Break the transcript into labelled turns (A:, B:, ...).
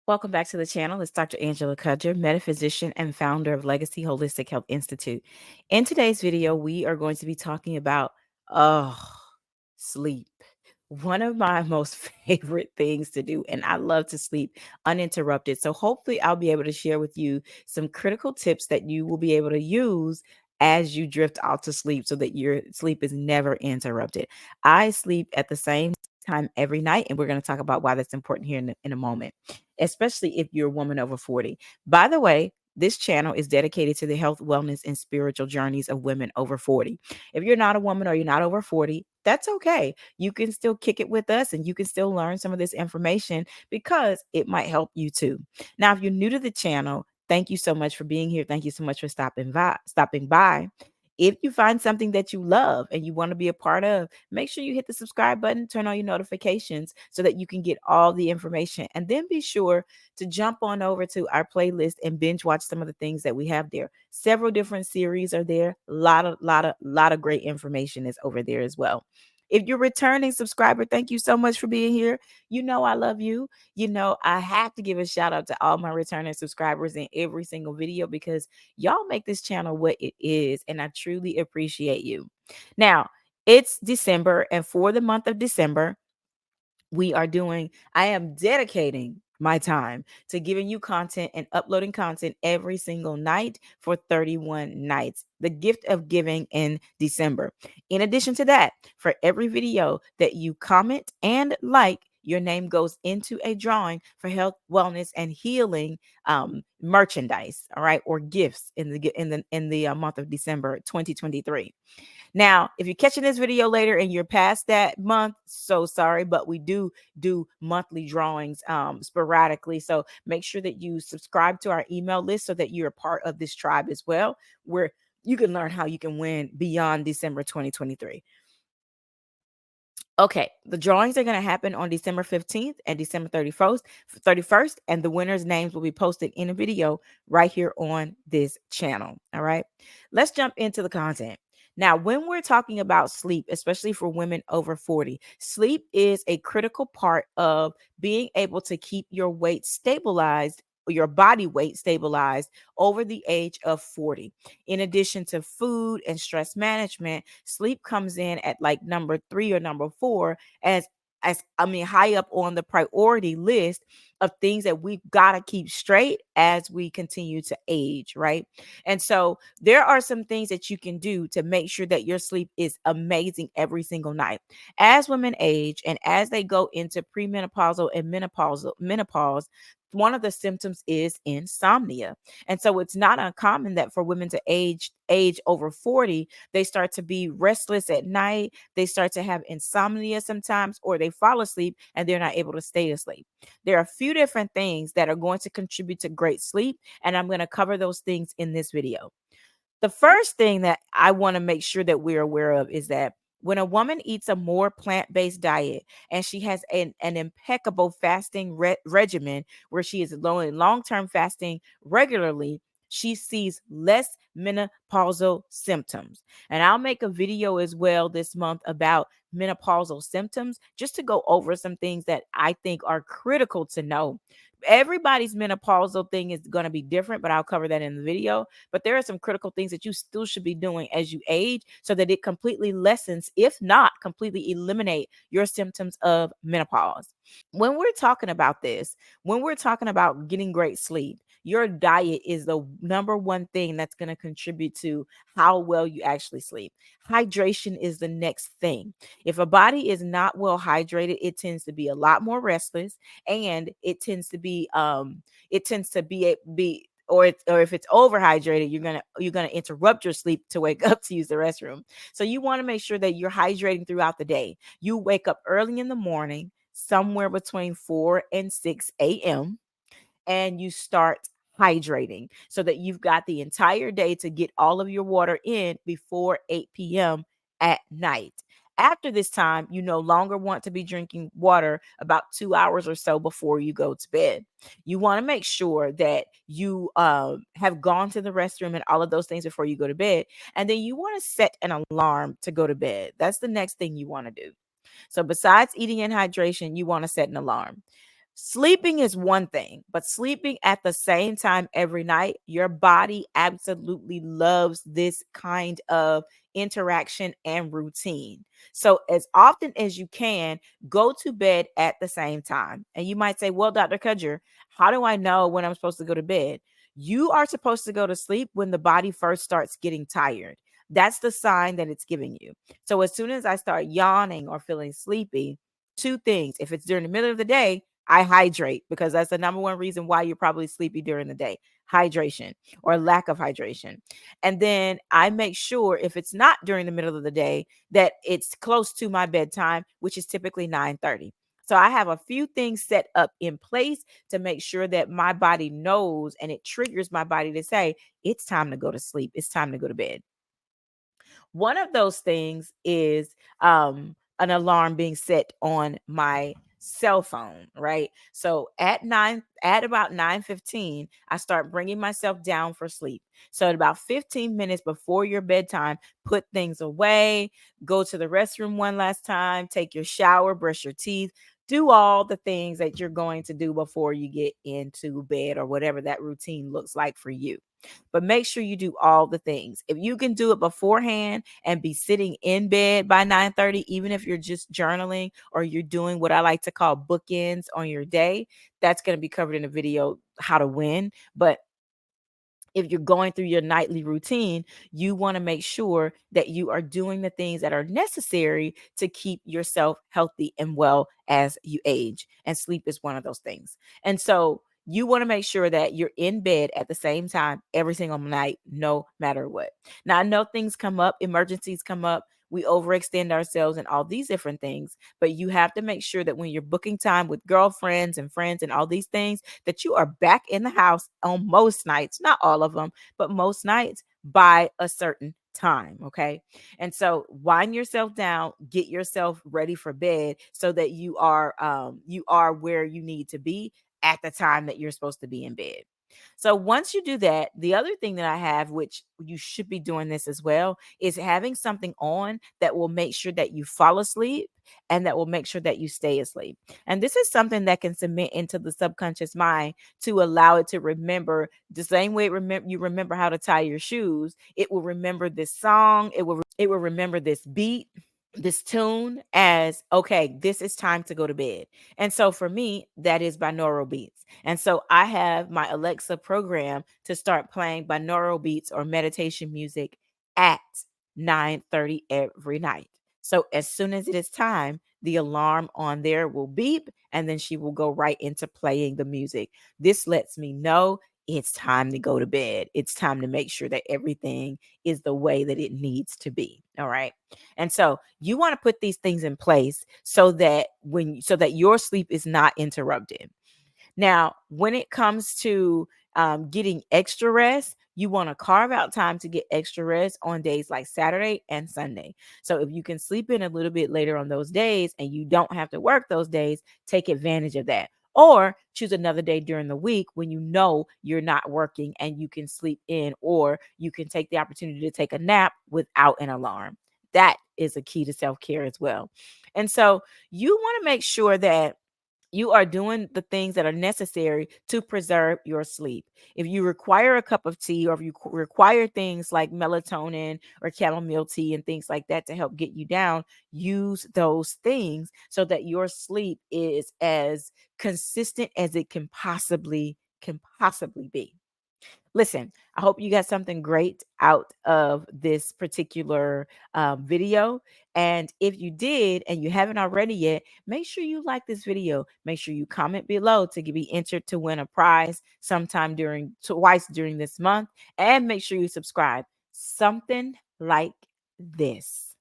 A: Welcome back to the channel. It's Dr. Angela Cudger, metaphysician and founder of Legacy Holistic Health Institute. In today's video, we are going to be talking about oh, sleep. One of my most favorite things to do, and I love to sleep uninterrupted. So hopefully I'll be able to share with you some critical tips that you will be able to use as you drift off to sleep so that your sleep is never interrupted. I sleep at the same time every night, and we're going to talk about why that's important here in a moment, especially if you're a woman over 40. By the way, this channel is dedicated to the health, wellness, and spiritual journeys of women over 40. If you're not a woman or you're not over 40, that's okay. You can still kick it with us and you can still learn some of this information because it might help you too. Now, if you're new to the channel, thank you so much for being here. Thank you so much for stopping by. If you find something that you love and you want to be a part of, make sure you hit the subscribe button, turn on your notifications so that you can get all the information. And then be sure to jump on over to our playlist and binge watch some of the things that we have there. Several different series are there. A lot of great information is over there as well. If you're a returning subscriber, thank you so much for being here. You know I love you. You know I have to give a shout out to all my returning subscribers in every single video because y'all make this channel what it is, and I truly appreciate you. Now, it's December, and for the month of December, I am dedicating my time to giving you content and uploading content every single night for 31 nights. The gift of giving in December. In addition to that, for every video that you comment and like, your name goes into a drawing for health, wellness, and healing merchandise, all right, or gifts in the month of December 2023. Now, if you're catching this video later and you're past that month, so sorry, but we do monthly drawings sporadically. So make sure that you subscribe to our email list so that you're a part of this tribe as well, where you can learn how you can win beyond December 2023. Okay, the drawings are going to happen on December 15th and December 31st, and the winners' names will be posted in a video right here on this channel. All right, let's jump into the content. Now, when we're talking about sleep, especially for women over 40, sleep is a critical part of being able to keep your weight stabilized, your body weight stabilized over the age of 40. In addition to food and stress management, sleep comes in at like number 3 or number 4 as high up on the priority list of things that we've got to keep straight as we continue to age, right? And so there are some things that you can do to make sure that your sleep is amazing every single night. As women age and as they go into premenopausal and menopause, one of the symptoms is insomnia. And so it's not uncommon that for women to age over 40, they start to be restless at night, they start to have insomnia sometimes, or they fall asleep and they're not able to stay asleep. There are a few different things that are going to contribute to great sleep, and I'm going to cover those things in this video. The first thing that I want to make sure that we're aware of is that when a woman eats a more plant-based diet and she has an impeccable fasting regimen where she is long-term fasting regularly, she sees less menopausal symptoms. And I'll make a video as well this month about menopausal symptoms just to go over some things that I think are critical to know. Everybody's menopausal thing is going to be different, but I'll cover that in the video. But there are some critical things that you still should be doing as you age so that it completely lessens, if not completely eliminate, your symptoms of menopause. When we're talking about this, when we're talking about getting great sleep, your diet is the number one thing that's going to contribute to how well you actually sleep. Hydration is the next thing. If a body is not well hydrated, it tends to be a lot more restless, and it tends to be or if it's overhydrated, you're gonna interrupt your sleep to wake up to use the restroom. So you want to make sure that you're hydrating throughout the day. You wake up early in the morning, somewhere between 4 and 6 a.m., and you start hydrating so that you've got the entire day to get all of your water in before 8 p.m. at night. After this time, you no longer want to be drinking water about 2 hours or so before you go to bed. You want to make sure that you have gone to the restroom and all of those things before you go to bed. And then you want to set an alarm to go to bed. That's the next thing you want to do. So besides eating and hydration, you want to set an alarm. Sleeping is one thing, but sleeping at the same time every night, your body absolutely loves this kind of interaction and routine. So, as often as you can, go to bed at the same time. And you might say, well, Dr. Kudger, how do I know when I'm supposed to go to bed? You are supposed to go to sleep when the body first starts getting tired. That's the sign that it's giving you. So, as soon as I start yawning or feeling sleepy, two things. If it's during the middle of the day, I hydrate because that's the number one reason why you're probably sleepy during the day. Hydration or lack of hydration. And then I make sure if it's not during the middle of the day that it's close to my bedtime, which is typically 9:30. So I have a few things set up in place to make sure that my body knows and it triggers my body to say, it's time to go to sleep. It's time to go to bed. One of those things is an alarm being set on my cell phone, right? So at about 9:15, I start bringing myself down for sleep. So at about 15 minutes before your bedtime, put things away, go to the restroom one last time, take your shower, brush your teeth, do all the things that you're going to do before you get into bed or whatever that routine looks like for you. But make sure you do all the things. If you can do it beforehand and be sitting in bed by 9:30, even if you're just journaling or you're doing what I like to call bookends on your day, that's going to be covered in a video how to win. But if you're going through your nightly routine, you want to make sure that you are doing the things that are necessary to keep yourself healthy and well as you age. And sleep is one of those things. And so you want to make sure that you're in bed at the same time every single night, no matter what. Now, I know things come up, emergencies come up. We overextend ourselves and all these different things, but you have to make sure that when you're booking time with girlfriends and friends and all these things, that you are back in the house on most nights, not all of them, but most nights by a certain time. Okay. And so wind yourself down, get yourself ready for bed so that you are where you need to be at the time that you're supposed to be in bed. So once you do that, the other thing that I have, which you should be doing this as well, is having something on that will make sure that you fall asleep and that will make sure that you stay asleep. And this is something that can cement into the subconscious mind to allow it to remember the same way you remember how to tie your shoes. It will remember this song. It will remember this beat, this tune as okay, this is time to go to bed. And so for me, that is binaural beats. And so I have my Alexa program to start playing binaural beats or meditation music at 9:30 every night. So as soon as it is time, the alarm on there will beep and then she will go right into playing the music. This lets me know it's time to go to bed. It's time to make sure that everything is the way that it needs to be. All right. And so you want to put these things in place so that your sleep is not interrupted. Now, when it comes to getting extra rest, you want to carve out time to get extra rest on days like Saturday and Sunday. So if you can sleep in a little bit later on those days and you don't have to work those days, take advantage of that. Or choose another day during the week when you know you're not working and you can sleep in, or you can take the opportunity to take a nap without an alarm. That is a key to self care as well. And so you want to make sure that you are doing the things that are necessary to preserve your sleep. If you require a cup of tea, or if you require things like melatonin or chamomile tea and things like that to help get you down, use those things so that your sleep is as consistent as it can possibly be. Listen, I hope you got something great out of this particular video. And if you did and you haven't already yet, make sure you like this video. Make sure you comment below to be entered to win a prize twice during this month. And make sure you subscribe. Something like this.